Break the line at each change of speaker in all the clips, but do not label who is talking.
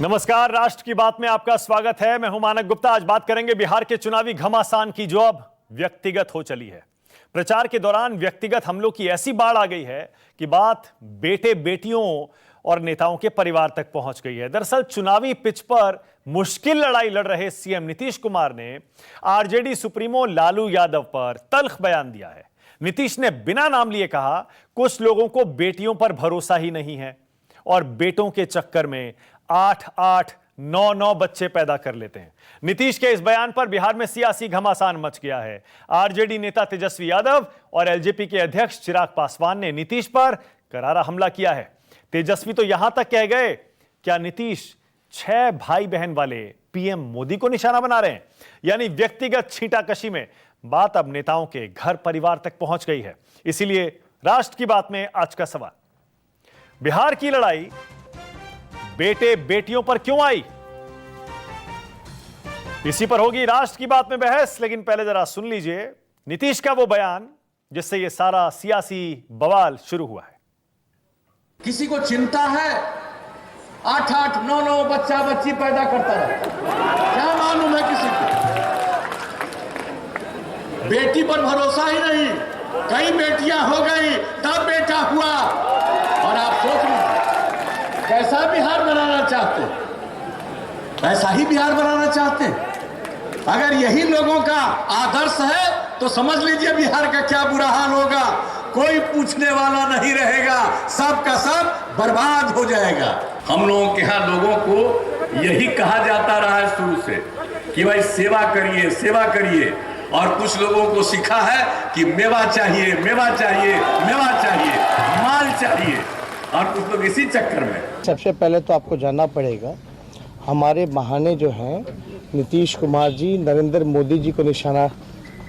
नमस्कार, राष्ट्र की बात में आपका स्वागत है। मैं हूं मानक गुप्ता। आज बात करेंगे बिहार के चुनावी घमासान की, जो अब व्यक्तिगत हो चली है। प्रचार के दौरान व्यक्तिगत हमलों की ऐसी बाढ़ आ गई है कि बात बेटे बेटियों और नेताओं के परिवार तक पहुंच गई है। दरअसल चुनावी पिच पर मुश्किल लड़ाई लड़ रहे सीएम नीतीश कुमार ने आरजेडी सुप्रीमो लालू यादव पर तल्ख बयान दिया है। नीतीश ने बिना नाम लिए कहा, कुछ लोगों को बेटियों पर भरोसा ही नहीं है और बेटों के चक्कर में 8-8, 9-9 बच्चे पैदा कर लेते हैं। नीतीश के इस बयान पर बिहार में सियासी घमासान मच गया है। आरजेडी नेता तेजस्वी यादव और एलजेपी के अध्यक्ष चिराग पासवान ने नीतीश पर करारा हमला किया है। तेजस्वी तो यहां तक कह गए, क्या नीतीश 6 भाई बहन वाले पीएम मोदी को निशाना बना रहे हैं? यानी व्यक्तिगत छींटाकशी में बात अब नेताओं के घर परिवार तक पहुंच गई है। इसीलिए राष्ट्र की बात में आज का सवाल, बिहार की लड़ाई बेटे बेटियों पर क्यों आई? इसी पर होगी राष्ट्र की बात में बहस। लेकिन पहले जरा सुन लीजिए नीतीश का वो बयान जिससे ये सारा सियासी बवाल शुरू हुआ है।
किसी को चिंता है 8-8, 9-9 बच्चा बच्ची पैदा करता है, क्या मालूम है किसी को? बेटी पर भरोसा ही नहीं, कई बेटियां हो गई तब बेटा हुआ। और आप सोच लीजिए कैसा बिहार बनाना चाहते हैं, ऐसा ही बिहार बनाना चाहते हैं। अगर यही लोगों का आदर्श है तो समझ लीजिए बिहार का क्या बुरा हाल होगा। कोई पूछने वाला नहीं रहेगा, सब का सब बर्बाद हो जाएगा। हम लोगों के यहाँ लोगों को यही कहा जाता रहा है शुरू से कि भाई सेवा करिए, सेवा करिए। और कुछ लोगों को सिखा है कि मेवा चाहिए, मेवा चाहिए, मेवा चाहिए, माल चाहिए। और कुछ लोग इसी चक्कर में।
सबसे पहले तो आपको जानना पड़ेगा, हमारे बहाने जो हैं नीतीश कुमार जी नरेंद्र मोदी जी को निशाना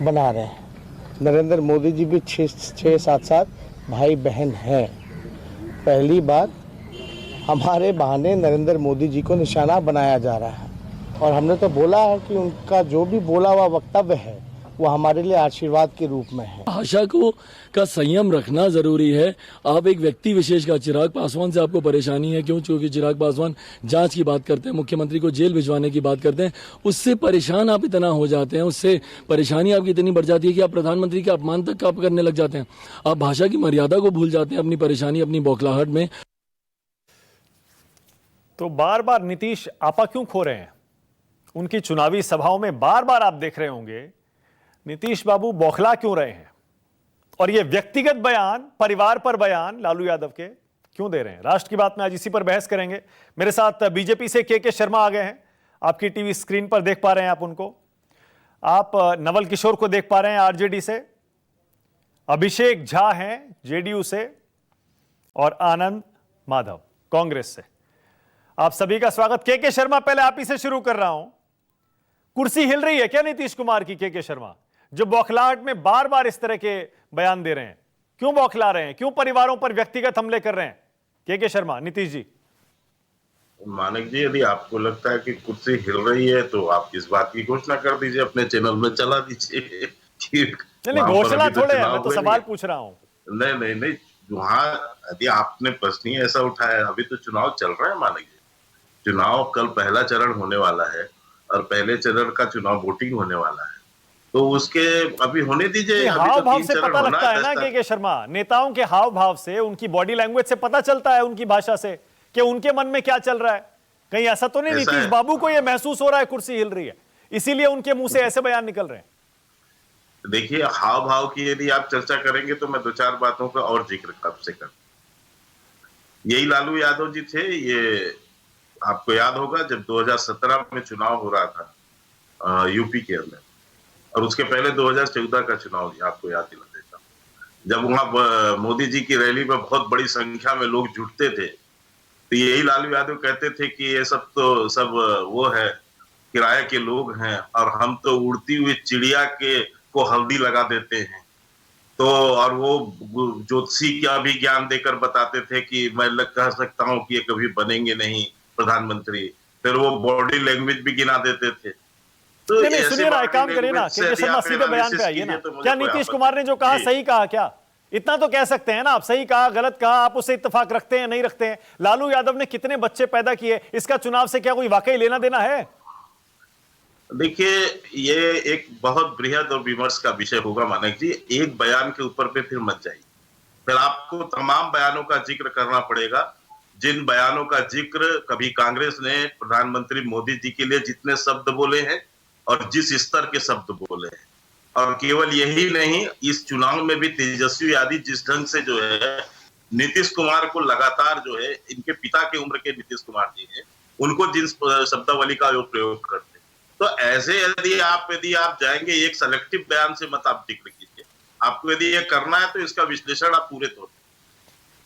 बना रहे हैं। नरेंद्र मोदी जी भी 6-7 भाई बहन हैं। पहली बात, हमारे बहाने नरेंद्र मोदी जी को निशाना बनाया जा रहा है और हमने तो बोला है कि उनका जो भी बोला हुआ वक्तव्य है वो हमारे लिए आशीर्वाद के रूप में है।
भाषा को का संयम रखना जरूरी है। आप एक व्यक्ति विशेष का, चिराग पासवान से आपको परेशानी है क्यों? क्योंकि चिराग पासवान जांच की बात करते हैं, मुख्यमंत्री को जेल भिजवाने की बात करते हैं, उससे परेशान आप इतना हो जाते हैं, उससे परेशानी आपकी इतनी बढ़ जाती है कि आप प्रधानमंत्री के अपमान तक आप करने लग जाते हैं। आप भाषा की मर्यादा को भूल जाते हैं अपनी परेशानी, अपनी बौखलाहट में।
तो बार बार नीतीश आपा क्यों खो रहे हैं? उनकी चुनावी सभाओं में बार बार आप देख रहे होंगे नीतीश बाबू बौखला क्यों रहे हैं? और ये व्यक्तिगत बयान, परिवार पर बयान लालू यादव के क्यों दे रहे हैं? राष्ट्र की बात में आज इसी पर बहस करेंगे। मेरे साथ बीजेपी से के शर्मा आ गए हैं। आपकी टीवी स्क्रीन पर देख पा रहे हैं आप उनको। आप नवल किशोर को देख पा रहे हैं आरजेडी से। अभिषेक झा हैं जेडीयू से और आनंद माधव कांग्रेस से। आप सभी का स्वागत। के शर्मा, पहले आप ही से शुरू कर रहा हूं। कुर्सी हिल रही है क्या नीतीश कुमार की? के शर्मा, जो बौखलाहट में बार बार इस तरह के बयान दे रहे हैं, क्यों बौखला रहे हैं? क्यों परिवारों पर व्यक्तिगत हमले कर रहे हैं? के शर्मा, नीतीश जी।
मानक जी, यदि आपको लगता है कि कुर्सी हिल रही है तो आप इस बात की घोषणा कर दीजिए, अपने चैनल में चला दीजिए।
नहीं, घोषणा थोड़े है, मैं तो सवाल पूछ रहा हूं।
नहीं, वहां यदि आपने प्रश्न ही ऐसा उठाया, अभी तो चुनाव चल रहा है मानक जी। चुनाव कल पहला चरण होने वाला है और पहले चरण का चुनाव वोटिंग होने वाला है, तो उसके अभी होने दीजिए।
हाव भाव से पता लगता है ना के शर्मा, नेताओं के हाव भाव से, उनकी बॉडी लैंग्वेज से पता चलता है, उनकी भाषा से, कि उनके मन में क्या चल रहा है। कहीं ऐसा तो नहीं नीतीश बाबू को यह महसूस हो रहा है कुर्सी हिल रही है, इसीलिए उनके मुंह से ऐसे बयान निकल रहे हैं?
देखिए, हाव भाव की यदि आप चर्चा करेंगे तो मैं 2-4 बातों का और जिक्र आपसे कर। यही लालू यादव जी थे। ये आपको याद होगा जब 2017 में चुनाव हो रहा था यूपी के अंदर, और उसके पहले 2014 का चुनाव आपको याद दिला देता हूं, जब वहां मोदी जी की रैली में बहुत बड़ी संख्या में लोग जुटते थे, तो यही लालू यादव कहते थे कि ये सब तो सब वो है, किराए के लोग हैं और हम तो उड़ती हुई चिड़िया के को हल्दी लगा देते हैं। तो और वो ज्योतिषी का भी ज्ञान देकर बताते थे कि मैं कह सकता हूं कि ये कभी बनेंगे नहीं प्रधानमंत्री। फिर वो बॉडी लैंग्वेज भी गिना देते थे। तो
नहीं सुनिए ना, एक काम करिए ना, के शर्मा सीधे बयान पे आइए ना। क्या नीतीश कुमार ने जो कहा सही कहा क्या? इतना तो कह सकते हैं ना आप, सही कहा गलत कहा आप उससे इत्तेफाक रखते हैं नहीं रखते हैं? लालू यादव ने कितने बच्चे पैदा किए, इसका चुनाव से क्या कोई वाकई लेना देना है?
देखिए, ये एक बहुत बृहद और विमर्श का विषय होगा मानक जी। एक बयान के ऊपर पे फिर मत जाइए, फिर आपको तमाम बयानों का जिक्र करना पड़ेगा, जिन बयानों का जिक्र कभी कांग्रेस ने प्रधानमंत्री मोदी जी के लिए जितने शब्द बोले हैं और जिस स्तर के शब्द बोले हैं। और केवल यही नहीं, इस चुनाव में भी तेजस्वी यादव जिस ढंग से जो है नीतीश कुमार को लगातार जो है, इनके पिता की उम्र के नीतीश कुमार जी हैं, उनको जिन शब्दावली का प्रयोग करते हैं, तो ऐसे यदि आप जाएंगे एक सेलेक्टिव बयान से मत आप जिक्र कीजिए। आपको यदि ये करना है तो इसका विश्लेषण आप पूरे तौर पर,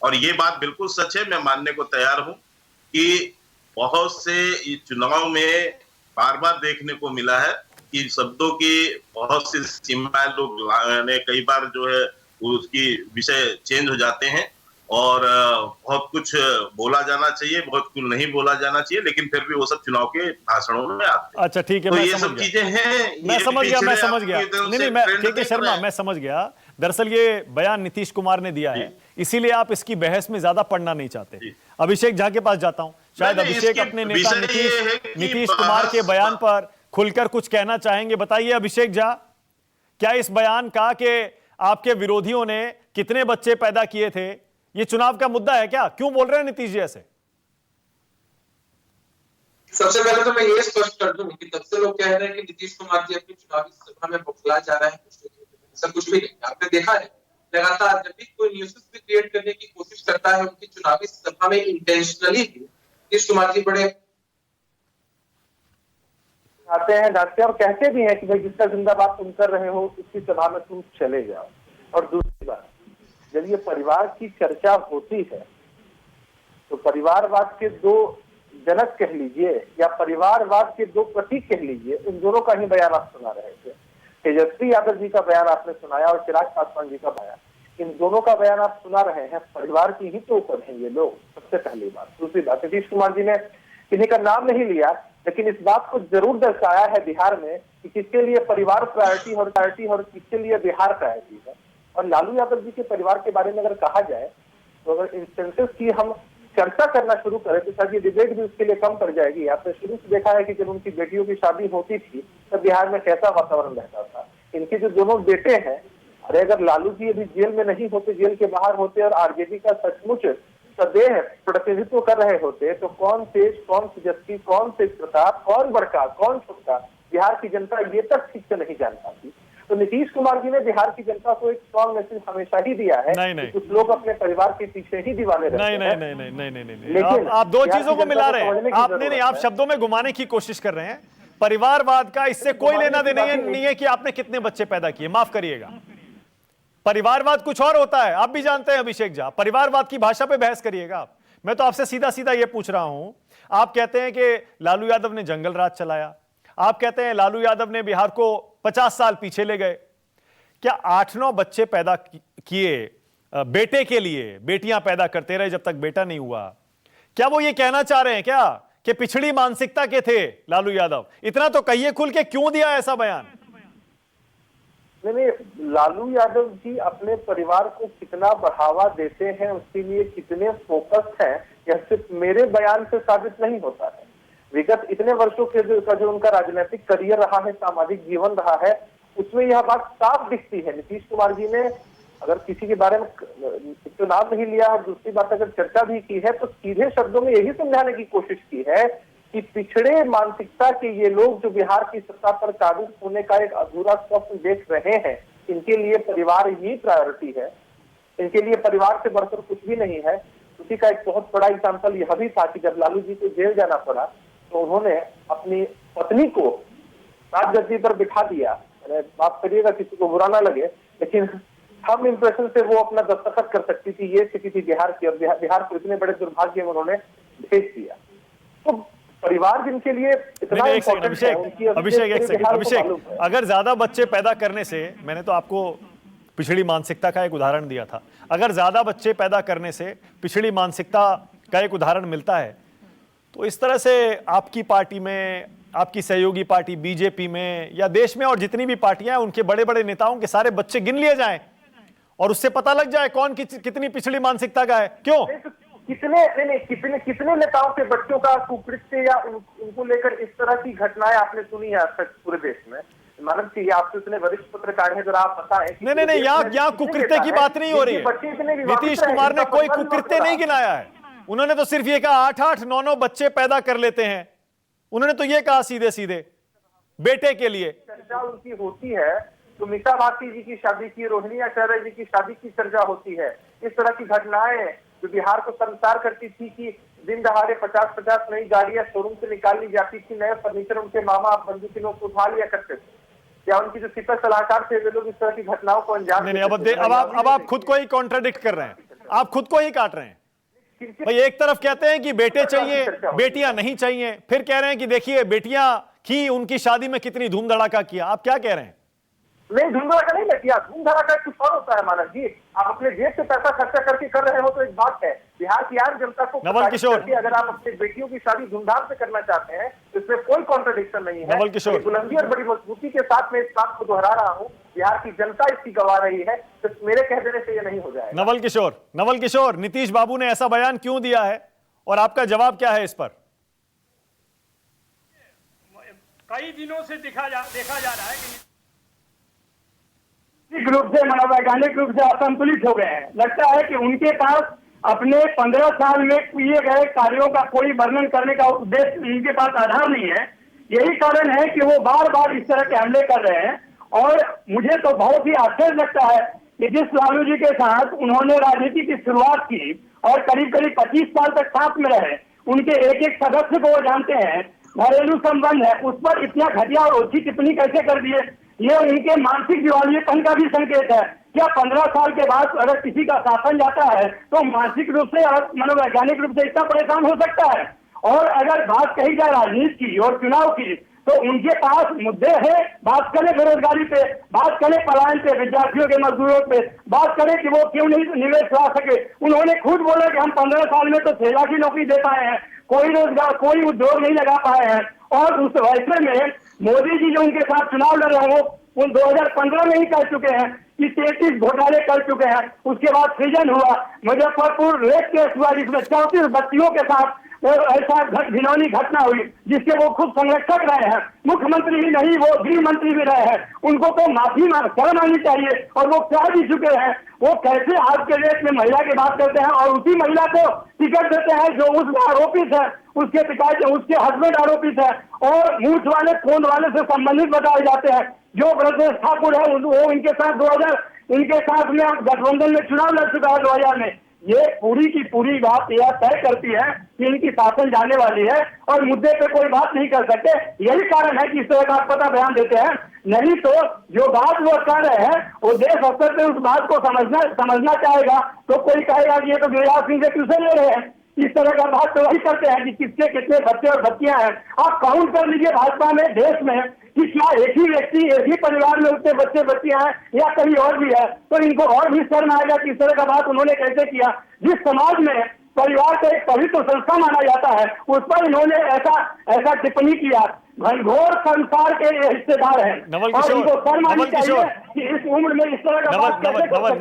और ये बात बिल्कुल सच है, मैं मानने को तैयार हूं कि बहुत से चुनाव में बार बार देखने को मिला है कि शब्दों की बहुत सी सीमाएं लोग ने कई बार जो है उसकी विषय चेंज हो जाते हैं और बहुत कुछ बोला जाना चाहिए, बहुत कुछ नहीं बोला जाना चाहिए, लेकिन फिर भी वो सब चुनाव के भाषणों में आते हैं।
अच्छा ठीक है,
तो
मैं
ये
समझ
सब
गया।
चीजें हैं,
मैं
ये
समझ गया
पिछले
नहीं मैं के शर्मा मैं समझ गया। दरअसल ये बयान नीतीश कुमार ने दिया है, इसीलिए आप इसकी बहस में ज्यादा पढ़ना नहीं चाहते। अभिषेक झा के पास जाता हूं, शायद अभिषेक अपने नेता नीतीश कुमार के बयान पर खुलकर कुछ कहना चाहेंगे। बताइए अभिषेक झा, क्या इस बयान का कि आपके विरोधियों ने कितने बच्चे पैदा किए थे, ये चुनाव का मुद्दा है क्या? क्यों बोल रहे हैं नीतीश जी ऐसे?
सबसे पहले तो मैं ये स्पष्ट कर दूं कि तब से लोग कह रहे हैं कि नीतीश कुमार जी अपनी चुनावी सभा में बौखला जा रहे हैं, ऐसा कुछ भी नहीं। आपने देखा है लगातार जब भी कोई न्यूसेंस भी क्रिएट करने की कोशिश करता है उनकी चुनावी सभा में इंटेंशनली भी नीतीश कुमार जी बड़े
आते हैं, डांटते और कहते भी हैं कि भाई जिसका जिंदाबाद तुम कर रहे हो उसकी सभा में तुम चले जाओ। और दूसरी बात, जब ये परिवार की चर्चा होती है तो परिवारवाद के दो जनक कह लीजिए या परिवारवाद के दो प्रतीक कह लीजिए, उन दोनों का ही बयान आप सुना रहे थे। तेजस्वी यादव जी का बयान आपने सुनाया और चिराग पासवान जी का बयान, इन दोनों का बयान आप सुना रहे हैं। परिवार की ही तो ऊपर हैं ये लोग, सबसे पहली बात। दूसरी बात, नीतीश कुमार जी ने किसी का नाम नहीं लिया, लेकिन इस बात को जरूर दर्शाया है बिहार में कि किसके लिए परिवार प्रायोरिटी और किसके लिए बिहार प्रायोरिटी है। और लालू यादव जी के परिवार के बारे में अगर कहा जाए तो अगर इंस्टेंसेस की हम चर्चा करना शुरू करें तो शायद ये डिबेट भी उसके लिए कम पड़ जाएगी। आपने शुरू से देखा है कि जब उनकी बेटियों की शादी होती थी तब बिहार में कैसा वातावरण रहता था। इनके जो दोनों बेटे हैं, अरे अगर लालू जी अभी जेल में नहीं होते, जेल के बाहर होते और आरजेडी का सचमुच सदैह प्रतिनिधित्व कर रहे होते तो कौन तेज, कौन तेजस्वी, कौन तेज प्रताप, कौन बड़का, कौन छोटा, बिहार की जनता ये तक ठीक से नहीं जान पाती। तो नीतीश कुमार जी ने बिहार की जनता को एक स्ट्रॉन्ग मैसेज हमेशा ही दिया है कि कुछ लोग अपने परिवार के पीछे ही दीवाने रहते हैं।
लेकिन आप दो चीजों को मिला रहे हैं। आपने आप शब्दों में घुमाने की कोशिश कर रहे हैं। परिवारवाद का इससे कोई लेना देना नहीं है कि आपने कितने बच्चे पैदा किए, माफ करिएगा। परिवारवाद कुछ और होता है, आप भी जानते हैं अभिषेक झा। परिवारवाद की भाषा पे बहस करिएगा आप। मैं तो आपसे सीधा सीधा ये पूछ रहा हूं, आप कहते हैं कि लालू यादव ने जंगल राज चलाया, आप कहते हैं लालू यादव ने बिहार को 50 साल पीछे ले गए। क्या 8-9 बच्चे पैदा किए बेटे के लिए, बेटियां पैदा करते रहे जब तक बेटा नहीं हुआ? क्या वो ये कहना चाह रहे हैं क्या कि पिछड़ी मानसिकता के थे लालू यादव? इतना तो कहिए खुल के, क्यों दिया ऐसा बयान?
नहीं, लालू यादव जी अपने परिवार को कितना बढ़ावा देते हैं, उसके लिए कितने फोकस हैं, यह सिर्फ मेरे बयान से साबित नहीं होता है। विगत इतने वर्षों के जो उनका राजनीतिक करियर रहा है, सामाजिक जीवन रहा है, उसमें यह बात साफ दिखती है। नीतीश कुमार जी ने अगर किसी के बारे में तो नाम नहीं लिया और दूसरी बात अगर चर्चा भी की है तो सीधे शब्दों में यही समझाने की कोशिश की है कि पिछड़े मानसिकता के ये लोग जो बिहार की सत्ता पर काबिज होने का एक अधूरा स्वप्न देख रहे हैं, इनके लिए परिवार ही प्रायोरिटी है, इनके लिए परिवार से बढ़कर कुछ भी नहीं है। उसी का एक बहुत बड़ा एग्जाम्पल यह भी था कि जब लालू जी को जेल जाना पड़ा तो उन्होंने अपनी पत्नी को राजगद्दी पर बिठा दिया। माफ करिएगा किसी को बुरा ना लगे, लेकिन हम इंप्रेशन से वो अपना दस्तखत कर सकती थी, ये स्थिति थी बिहार की। और बिहार को इतने बड़े दुर्भाग्य में उन्होंने भेज दिया। तो परिवार जिनके लिए इतना
अभिषेक एक सेकंड, अभिषेक अगर ज्यादा बच्चे पैदा करने से, मैंने तो आपको पिछड़ी मानसिकता का एक उदाहरण दिया था, अगर ज्यादा बच्चे पैदा करने से पिछड़ी मानसिकता का एक उदाहरण मिलता है तो इस तरह से आपकी पार्टी में, आपकी सहयोगी पार्टी बीजेपी में या देश में और जितनी भी पार्टियां हैं उनके बड़े बड़े नेताओं के सारे बच्चे गिन लिए जाएं और उससे पता लग जाए कौन कितनी पिछड़ी मानसिकता का है। क्यों?
कितने नेताओं के बच्चों का कुकृत्य या उनको लेकर इस तरह की घटनाएं आपने सुनी है आज तक पूरे देश में? मालूम चाहिए, आप तो इतने वरिष्ठ पत्रकार हैं, जरा आप बताएं।
नहीं, यहाँ कुकृत्य की बात नहीं हो रही है। नीतीश कुमार ने कोई कुकृत्य नहीं गिनाया है। उन्होंने तो सिर्फ ये कहा 8-8, 9-9 बच्चे पैदा कर लेते हैं। उन्होंने तो ये कहा सीधे सीधे बेटे के लिए।
चर्चा उनकी होती है तो मीसा भारती जी की शादी की, रोहिणी आचार्य जी की शादी की चर्चा होती है। इस तरह की घटनाएं जो बिहार को शर्मसार करती थी कि दिन दहाड़े 50-50 नई गाड़ियां शोरूम से निकाल ली जाती थी, नए फर्नीचर उनके मामा बंधु के लोग उठा लिया करते थे, या उनकी जो सिपह सलाहकार थे वे लोग इस तरह की घटनाओं को अंजाम
नहीं, अब आप खुद को ही कॉन्ट्राडिक्ट कर रहे हैं, आप खुद को ही काट रहे हैं। भाई एक तरफ कहते हैं कि बेटे चाहिए, बेटियां नहीं चाहिए, फिर कह रहे हैं कि देखिए बेटियां की उनकी शादी में कितनी धूम धड़ाका किया। आप क्या कह रहे हैं?
नहीं, धूम धड़ाका नहीं किया। धूम धड़ाका कुछ और होता है मानव जी। आप अपने जेब से पैसा खर्चा करके कर रहे हो तो एक बात है, बिहार की आम जनता को
नवल किशोर,
अगर आप अपनी बेटियों की शादी धूमधाम से करना चाहते हैं तो इसमें कोई कॉन्ट्रडिक्शन नहीं है।
नवल किशोर,
बुलंदी और बड़ी मजबूती के साथ मैं इस बात को दोहरा रहा हूँ, बिहार की जनता इसकी गवाह रही है, तो मेरे कह देने से ये नहीं हो जाएगा।
नवल किशोर, नीतीश बाबू ने ऐसा बयान क्यों दिया है और आपका जवाब क्या है इस पर?
कई दिनों से देखा जा रहा है कि
रूप से मनोवैज्ञानिक रूप से असंतुलित हो गए हैं। लगता है कि उनके पास अपने 15 साल में किए गए कार्यों का कोई वर्णन करने का उद्देश्य, उनके पास आधार नहीं है। यही कारण है कि वो बार बार इस तरह के हमले कर रहे हैं। और मुझे तो बहुत ही आश्चर्य लगता है कि जिस लालू जी के साथ उन्होंने राजनीति की शुरुआत की और करीब 25 साल तक साथ में रहे, उनके एक एक सदस्य को वो जानते हैं, घरेलू संबंध है, उस पर इतना घटिया और ओछी टिप्पणी कैसे कर दिए? ये उनके मानसिक दिवालियेपन का भी संकेत है। क्या 15 साल के बाद अगर किसी का शासन जाता है तो मानसिक रूप से और मनोवैज्ञानिक रूप से इतना परेशान हो सकता है? और अगर बात कही जाए राजनीति की और चुनाव की, तो उनके पास मुद्दे हैं। बात करें बेरोजगारी पे, बात करें पलायन पे, विद्यार्थियों के मजदूरों पे, बात करें कि वो क्यों नहीं निवेश ला सके। उन्होंने खुद बोला कि हम 15 साल में तो 6 लाख की नौकरी दे पाए हैं, कोई रोजगार, कोई उद्योग नहीं लगा पाए हैं। और उस वैसे में मोदी जी जो उनके साथ चुनाव लड़ रहे हैं वो 2015 में ही कर चुके हैं कि 33 घोटाले कर चुके हैं। उसके बाद सृजन हुआ, मुजफ्फरपुर रेप केस हुआ जिसमें 34 बच्चियों के साथ ऐसा घिनौनी घटना हुई जिसके वो खुद संरक्षक रहे हैं। मुख्यमंत्री ही नहीं, वो गृह मंत्री भी रहे हैं। उनको तो माफी शर्म आनी चाहिए और वो कह भी चुके हैं। वो कैसे आज के डेट में महिला की बात करते हैं और उसी महिला को टिकट देते हैं जो उस आरोपित है, उसके पिताजी, उसके हस्बैंड आरोपित है और मूछ वाले फोन वाले से संबंधित बताए जाते हैं। जो ब्रजेश ठाकुर है वो इनके साथ में गठबंधन में चुनाव लड़ चुका है 2000 में। ये पूरी की पूरी बात यह तय करती है कि इनकी शासन जाने वाली है और मुद्दे पे कोई बात नहीं कर सकते। यही कारण है कि इस तरह का पता बयान देते हैं। नहीं तो जो बात वो कर रहे हैं वो देश स्तर पे उस बात को समझना चाहेगा तो कोई कहेगा कि ये तो गिरिराज सिंह से ट्यूशन ले रहे हैं। इस तरह का बात तो वही करते हैं कि किसके कितने बच्चे और बच्चियां हैं। आप काउंट कर लीजिए भाजपा में, देश में, कि क्या एक ही व्यक्ति, एक ही परिवार में उतने बच्चे बच्चियां हैं या कहीं और भी है? तो इनको और भी शर्म आएगा कि इस तरह का बात उन्होंने कैसे किया। जिस समाज में परिवार को एक पवित्र संस्था माना जाता है उस पर इन्होंने ऐसा टिप्पणी किया। घनघोर संसार के हिस्सेदार हैं और इनको शर्म आनी चाहिए कि इस उम्र में इस तरह का बात कैसे कर सकते हैं।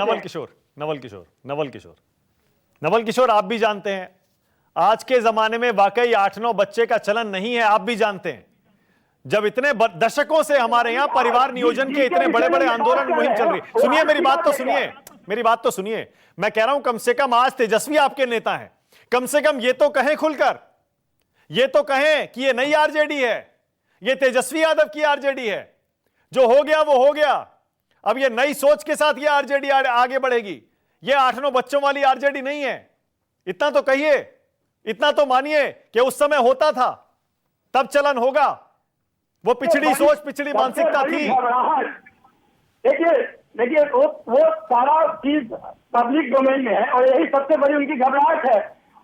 नवल किशोर, आप भी जानते हैं आज के जमाने में वाकई 8-9 बच्चे का चलन नहीं है। आप भी जानते हैं जब इतने दशकों से हमारे यहाँ परिवार नियोजन के इतने बड़े बड़े आंदोलन मुहिम चल रही। सुनिए मेरी बात तो सुनिए। मैं कह रहा हूं कम से कम आज तेजस्वी आपके नेता हैं, कम से कम ये तो कहें खुलकर, ये तो कहें कि ये नई आरजेडी है, ये तेजस्वी यादव की आरजेडी है। जो हो गया वो हो गया। अब ये नई सोच के साथ ये आरजेडी आगे बढ़ेगी। ये 8-9 बच्चों वाली आरजेडी नहीं है। इतना तो कहिए, इतना तो मानिए कि उस समय होता था, तब चलन होगा। वो पिछड़ी सोच, पिछड़ी मानसिकता थी।
देखिए वो सारा चीज पब्लिक डोमेन में है और यही सबसे बड़ी उनकी घबराहट है।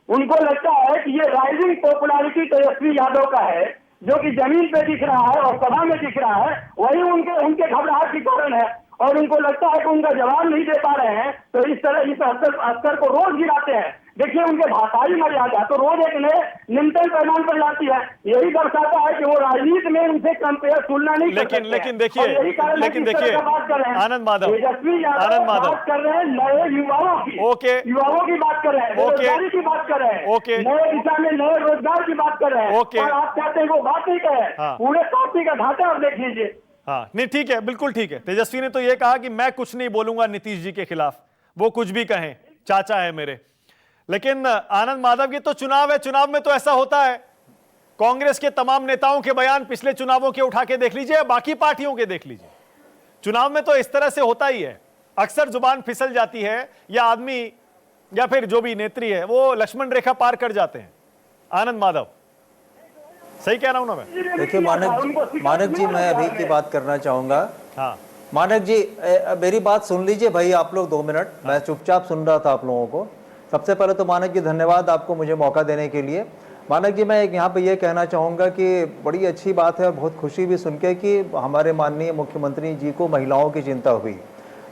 उनको लगता है कि ये राइजिंग पॉपुलैरिटी तेजस्वी यादव का है जो कि जमीन पे दिख रहा है और सभा में दिख रहा है, वही उनके घबराहट की कारण है। और उनको लगता है कि उनका जवाब नहीं दे पा रहे हैं तो इस तरह इस स्तर को रोज गिराते हैं। देखिए उनके भाषाई मर्यादा तो रोज एक नए न्यूनतम पैमाने पर लाती है। यही दर्शाता है कि वो राजनीति में उनसे कंपेयर तुलना नहीं कर सकते।
लेकिन देखिए आनंद माधव,
तेजस्वी
आनंद माधव
बात कर रहे हैं नए युवाओं की,
ओके,
युवाओं की बात कर रहे हैं, बेरोजगारी की बात कर रहे हैं,
ओके,
नए दिशा में नए रोजगार की बात कर रहे हैं,
ओके,
और आप कहते हैं वो बात नहीं कहे। पूरे पार्टी का ढांचा आप देख लीजिए।
हाँ नहीं ठीक है, बिल्कुल ठीक है। तेजस्वी ने तो ये कहा कि मैं कुछ नहीं बोलूंगा नीतीश जी के खिलाफ, वो कुछ भी कहें, चाचा है मेरे। लेकिन आनंद माधव की तो चुनाव है, चुनाव में तो ऐसा होता है। कांग्रेस के तमाम नेताओं के बयान पिछले चुनावों के उठा के देख लीजिए, बाकी पार्टियों के देख लीजिए, चुनाव में तो इस तरह से होता ही है। अक्सर जुबान फिसल जाती है या आदमी या फिर जो भी नेत्री है वो लक्ष्मण रेखा पार कर जाते हैं। आनंद माधव, सही कह रहा हूं ना मैं?
देखिए मानक जी, मैं अभी की बात करना चाहूंगा।
हाँ
मानक जी, मेरी बात सुन लीजिए भाई, आप लोग 2 मिनट। मैं चुपचाप सुन रहा था आप लोगों को। सबसे पहले तो मानक जी धन्यवाद आपको मुझे मौका देने के लिए। मानक जी, मैं यहाँ पे ये कहना चाहूँगा कि बड़ी अच्छी बात है और बहुत खुशी भी सुन के कि हमारे माननीय मुख्यमंत्री जी को महिलाओं की चिंता हुई,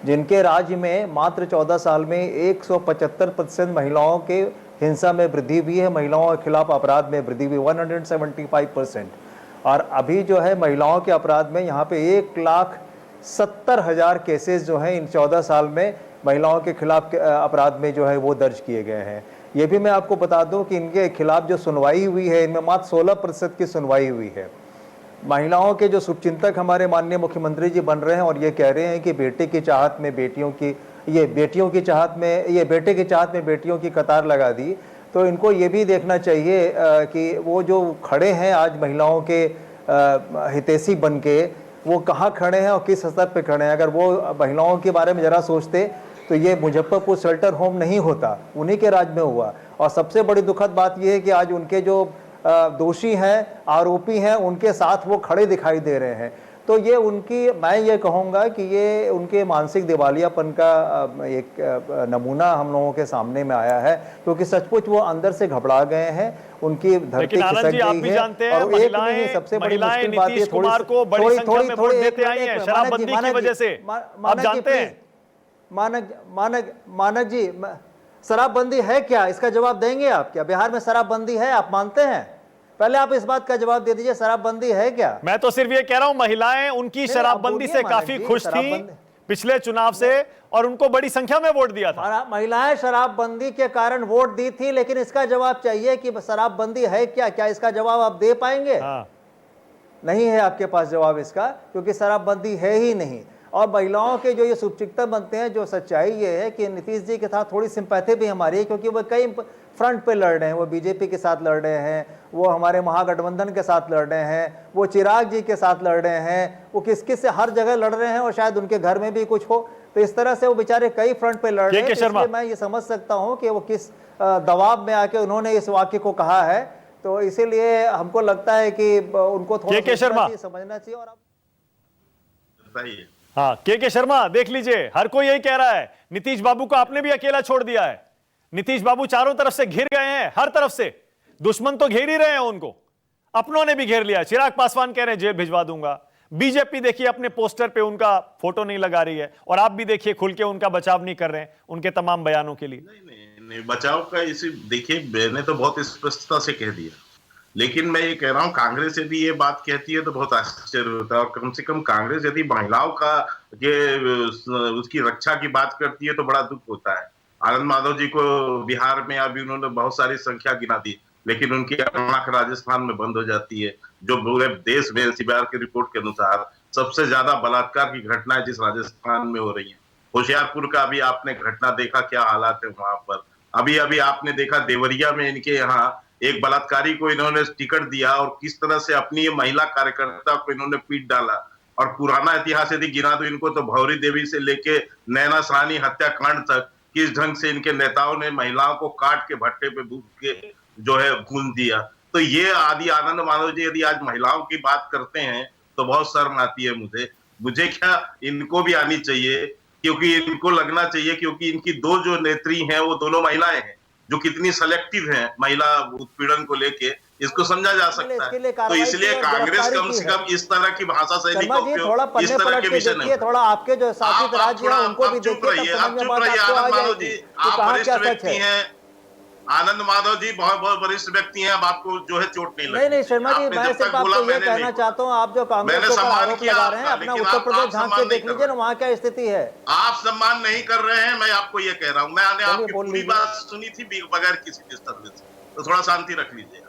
जिनके राज्य में मात्र 14 साल में 175% महिलाओं के हिंसा में वृद्धि हुई है, महिलाओं के खिलाफ अपराध में वृद्धि हुई 175%। और अभी जो है महिलाओं के अपराध में यहाँ पे 1,70,000 केसेस जो हैं इन 14 साल में महिलाओं के खिलाफ अपराध में जो है वो दर्ज किए गए हैं। ये भी मैं आपको बता दूं कि इनके खिलाफ जो सुनवाई हुई है इनमें मात्र 16% की सुनवाई हुई है। महिलाओं के जो शुभचिंतक हमारे माननीय मुख्यमंत्री जी बन रहे हैं और ये कह रहे हैं कि बेटे की चाहत में बेटियों की, ये बेटियों की चाहत में, ये बेटे की चाहत में बेटियों की कतार लगा दी, तो इनको ये भी देखना चाहिए कि वो जो खड़े हैं आज महिलाओं के हितैषी बन के, वो कहाँ खड़े हैं और किस स्तर पे खड़े हैं। अगर वो महिलाओं के बारे में ज़रा सोचते तो ये मुजफ्फरपुर शेल्टर होम नहीं होता, उन्हीं के राज में हुआ। और सबसे बड़ी दुखद बात यह है कि आज उनके जो दोषी हैं, आरोपी हैं, उनके साथ वो खड़े दिखाई दे रहे हैं। तो ये उनकी, मैं ये कहूँगा कि ये उनके मानसिक दिवालियापन का एक नमूना हम लोगों के सामने में आया है, क्योंकि सचमुच वो अंदर से घबरा गए हैं, उनकी धरती खिसक गई है। और एक नहीं, सबसे बड़ी मुश्किल बात ये थोड़ी की वजह से आप जानते हैं। मानक जी, शराबबंदी है क्या, इसका जवाब देंगे आप? क्या बिहार में शराबबंदी है, आप मानते हैं? पहले आप इस बात का जवाब दे दीजिए, शराबबंदी है क्या?
मैं तो सिर्फ ये कह रहा हूं महिलाएं उनकी शराबबंदी से काफी खुश थी पिछले चुनाव से और उनको बड़ी संख्या में वोट दिया था।
महिलाएं शराबबंदी के कारण वोट दी थी, लेकिन इसका जवाब चाहिए कि शराबबंदी है क्या, क्या इसका जवाब आप दे पाएंगे? नहीं है आपके पास जवाब इसका, क्योंकि शराबबंदी है ही नहीं। और महिलाओं के जो ये शुभचिंतक बनते हैं, जो सच्चाई ये है कि नीतीश जी के साथ थोड़ी सिंपैथी भी हमारी है, क्योंकि वो कई फ्रंट पे लड़ रहे हैं। वो बीजेपी के साथ लड़ रहे हैं, वो हमारे महागठबंधन के साथ लड़ रहे हैं, वो चिराग जी के साथ लड़ रहे हैं, वो किस किस से हर जगह लड़ रहे हैं और शायद उनके घर में भी कुछ हो। तो इस तरह से वो बेचारे कई फ्रंट पे लड़ रहे हैं। इसलिए मैं ये समझ सकता हूँ कि वो किस दबाव में आके उन्होंने इस वाक्य को कहा है। तो इसीलिए हमको लगता है कि उनको थोड़ा समझना चाहिए। और
हाँ, के शर्मा देख लीजिए, हर कोई यही कह रहा है, नीतीश बाबू को आपने भी अकेला छोड़ दिया है। नीतीश बाबू चारों तरफ से घिर गए हैं, हर तरफ से दुश्मन तो घेर ही रहे हैं उनको, अपनों ने भी घेर लिया। चिराग पासवान कह रहे हैं जेल भिजवा दूंगा, बीजेपी देखिए अपने पोस्टर पे उनका फोटो नहीं लगा रही है, और आप भी देखिए खुल के उनका बचाव नहीं कर रहे हैं उनके तमाम बयानों के लिए।
नहीं, बचाव का इसी देखिए, मैंने तो बहुत स्पष्टता से कह दिया, लेकिन मैं ये कह रहा हूँ कांग्रेस यदि ये बात कहती है तो बहुत आश्चर्य होता है। और कम से कम कांग्रेस यदि महिलाओं का उसकी रक्षा की बात करती है तो बड़ा दुख होता है। आनंद माधव जी को बिहार में अभी उन्होंने बहुत सारी संख्या गिना दी, लेकिन उनकी आंख राजस्थान में बंद हो जाती है, जो पूरे देश में सीबीआई की रिपोर्ट के अनुसार सबसे ज्यादा बलात्कार की घटनाएं जिस राजस्थान में हो रही है। होशियारपुर का अभी आपने घटना देखा, क्या हालात है वहां पर। अभी अभी आपने देखा देवरिया में इनके यहाँ एक बलात्कारी को इन्होंने टिकट दिया और किस तरह से अपनी महिला कार्यकर्ता को इन्होंने पीट डाला। और पुराना इतिहास यदि गिना तो इनको तो भौरी देवी से लेके नैना साहनी हत्याकांड तक किस ढंग से इनके नेताओं ने महिलाओं को काट के भट्टे पे भून के जो है भून दिया। तो ये आदि आनंद माधव जी यदि आज महिलाओं की बात करते हैं तो बहुत शर्म आती है मुझे क्या इनको भी आनी चाहिए, क्योंकि इनको लगना चाहिए, क्योंकि इनकी दो जो नेत्री हैं वो दोनों महिलाएं हैं जो कितनी सेलेक्टिव हैं महिला उत्पीड़न को लेके, इसको समझा जा सकता है। तो इसलिए कांग्रेस कम से कम इस तरह की भाषा शैली का उपयोग इस तरह के विषय नहीं।
थोड़ा आपके जो शासित राज्य हैं उनको भी देखिए,
आप चुप रहिए आनंद माधव जी, आप वरिष्ठ व्यक्ति हैं, आनंद माधव जी बहुत बहुत वरिष्ठ व्यक्ति हैं, अब आपको जो है चोट नहीं लगी।
नहीं शर्मा जी,
आपने
मैं
जब
सिर्फ
तक
आपको
बोला
ये
मैंने
कहना
नहीं
चाहता हूँ, आप जो कांग्रेस
मैंने
के ऊपर
सम्मान
आरोप
किया
लगा रहे हैं,
आपका,
अपना
लेकिन
उत्तर
आप
प्रदेश झांक
सम्मान
के
नहीं
देख
कर
लीजिए
रहे
ना, वहाँ क्या स्थिति है।
आप सम्मान नहीं कर रहे हैं, मैं आपको ये कह रहा हूँ। मैंने
चलिए,
आपकी
बोल
पूरी
लीजिए।
बात सुनी थी बगैर किसी डिस्टर्बेंस, तो थोड़ा शांति रख लीजिए।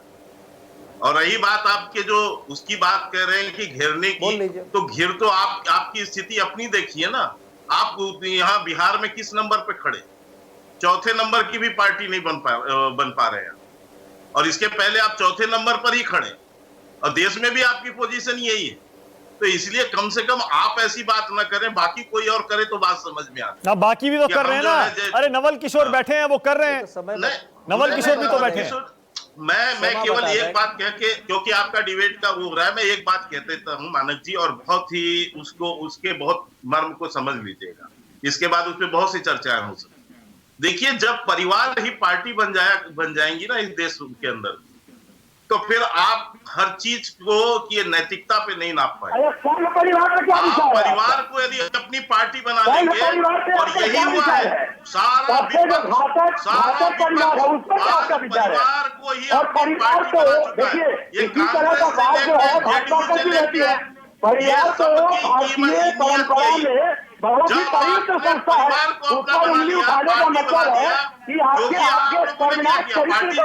और रही बात आपके जो उसकी बात कह रहे हैं कि घेरने
बोल
की,
लीजिए।
तो घेर तो आपकी स्थिति अपनी देखिए ना। आप यहाँ बिहार में किस नंबर पे खड़े, चौथे नंबर की भी पार्टी नहीं बन पा रहे हैं, और इसके पहले आप चौथे नंबर पर ही खड़े, और देश में भी आपकी पोजीशन यही है। तो इसलिए कम से कम आप ऐसी बात ना करें, बाकी कोई और करे तो बात समझ में आती
ना, बाकी भी तो कर रहे हैं ना। अरे नवल किशोर बैठे हैं, वो कर रहे हैं। नवल किशोर भी तो बैठे हैं।
मैं केवल एक बात कह के, क्योंकि आपका डिबेट का वो हो रहा है, मैं एक बात कह देता हूँ मानक जी, और बहुत ही उसके बहुत मर्म को समझ लीजिएगा, इसके बाद उस पर बहुत सी चर्चाएं हो सकती। देखिए, जब परिवार ही पार्टी बन जाएंगी ना इस देश के अंदर, तो फिर आप हर चीज को ये नैतिकता पे नहीं नाप पाए।
अरे परिवार में क्या विचार है?
परिवार को यदि अपनी पार्टी बना लेंगे, और यही हुआ है, सारा परिवार को ही अपनी पार्टी बना चुका है। ये कांग्रेस से लेकर जेडीयू से लेकर
परिवार तो भारतीय परंपरा में बहुत ही पवित्र संस्था है। ऊपर उंगली उठाने का मतलब है कि आपके सर्वनाश चरित्र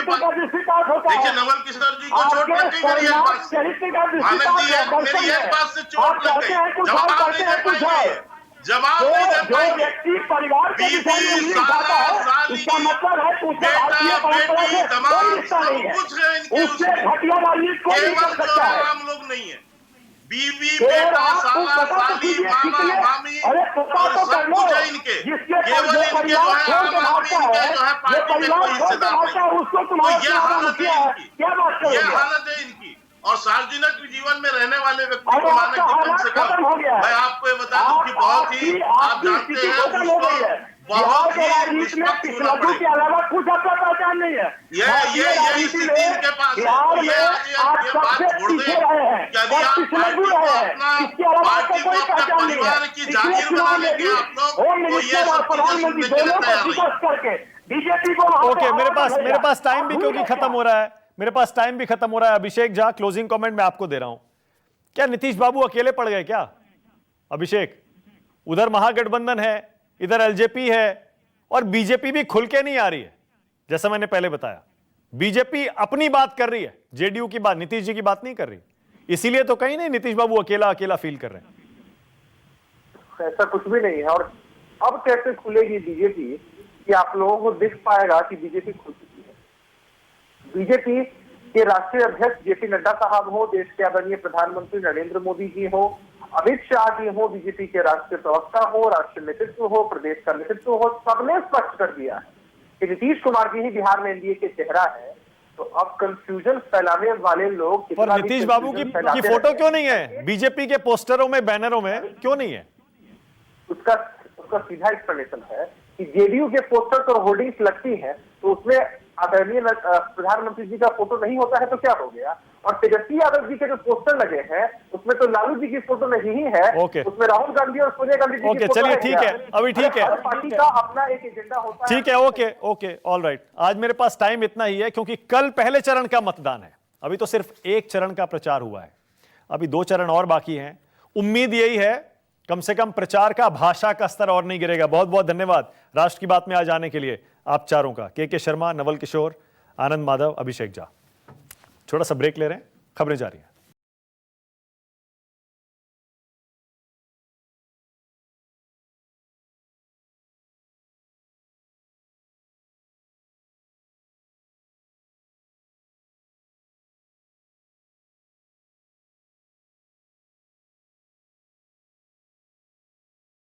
का दृष्टिपात होता है।
देखिए, नवल किशोर जी को चोट लग गई, मेरी एक बात से मेरी एक बात से चोट लग गई, जवाब नहीं दे पाएंगे, जवाब नहीं दे पाएंगे।
व्यक्ति परिवार के विषय में उंगली उठाता है, इसका मतलब है कि उसका भारतीय परंपरा से कोई रिश्ता नहीं है। उससे घटिया राजनीति कोई नहीं कर सकता है।
हम लोग नहीं है, बीवी, बेटा, साला, साली, मामा, मामी, और सब कुछ है इनके। केवल इनके जो है आम आदमी, इनके जो है पार्टी में कोई हिस्सेदार नहीं। तो ये हालत है इनकी, ये हालत है इनकी। और सार्वजनिक जीवन में रहने वाले व्यक्ति को माने कि कम से कम, मैं आपको ये बता दूं कि बहुत ही, आप जानते हैं उसको बहुत ही निष्पक्ष होना पड़ेगा।
के अलावा कुछ आपका पहचान नहीं है।
ये स्थिति इनके पास है। ये बात छोड़ दें कि यदि आप पार्टी को अपना परिवार की जागीर बना लेंगे आप लोग, तो ये सब चीजें सुनने के लिए तैयार नहीं।
बीजेपी को
ओके, मेरे पास टाइम भी क्योंकि खत्म हो रहा है, मेरे पास टाइम भी खत्म हो रहा है। अभिषेक झा, क्लोजिंग कमेंट मैं आपको दे रहा हूं। क्या नीतीश बाबू अकेले पड़ गए क्या? अभिषेक, उधर महागठबंधन है, इधर एलजेपी है, और बीजेपी भी खुल के नहीं आ रही है। जैसा मैंने पहले बताया, बीजेपी अपनी बात कर रही है, जेडीयू की बात, नीतीश जी की बात नहीं कर रही। इसीलिए तो कहीं नहीं नीतीश बाबू अकेला फील कर रहे हैं।
ऐसा कुछ भी नहीं है। और अब कैसे खुलेगी बीजेपी, कि आप लोगों को दिख पाएगा कि बीजेपी खुल चुकी है। बीजेपी के राष्ट्रीय अध्यक्ष जेपी नड्डा साहब हो, देश के आदरणीय प्रधानमंत्री नरेंद्र मोदी जी हो, अमित शाह जी हो, बीजेपी के राष्ट्रीय प्रवक्ता हो, राष्ट्रीय नेतृत्व हो, प्रदेश का नेतृत्व हो, सबने स्पष्ट कर दिया है कि नीतीश कुमार जी ही बिहार में एनडीए के चेहरा है। तो अब कंफ्यूजन फैलाने वाले लोग,
पर नीतीश बाबू की फोटो क्यों नहीं है बीजेपी के पोस्टरों में, बैनरों में क्यों नहीं है?
उसका सीधा एक्सप्लेनेशन है कि जेडीयू के पोस्टर्स और होर्डिंग्स लगती हैं, तो उसमें आदरणीय प्रधानमंत्री जी का फोटो नहीं होता है तो क्या हो गया। और तेजस्वी यादव जी के जो पोस्टर लगे हैं उसमें तो लालू जी की फोटो नहीं है, उसमें राहुल गांधी और सोनिया गांधी जी की फोटो
चलिए ठीक है, अभी ठीक है,
पार्टी का अपना एक एजेंडा होता है।
ठीक है, ओके, ऑल राइट। आज मेरे पास टाइम इतना ही है क्योंकि कल पहले चरण का मतदान है। अभी तो सिर्फ एक चरण का प्रचार हुआ है, अभी 2 चरण और बाकी हैं। उम्मीद यही है कम से कम प्रचार का, भाषा का स्तर और नहीं गिरेगा। बहुत बहुत धन्यवाद राष्ट्र की बात में आज आने के लिए आप चारों का, के शर्मा, नवल किशोर, आनंद माधव, अभिषेक झा। छोटा सा ब्रेक ले रहे हैं, खबरें जारी हैं।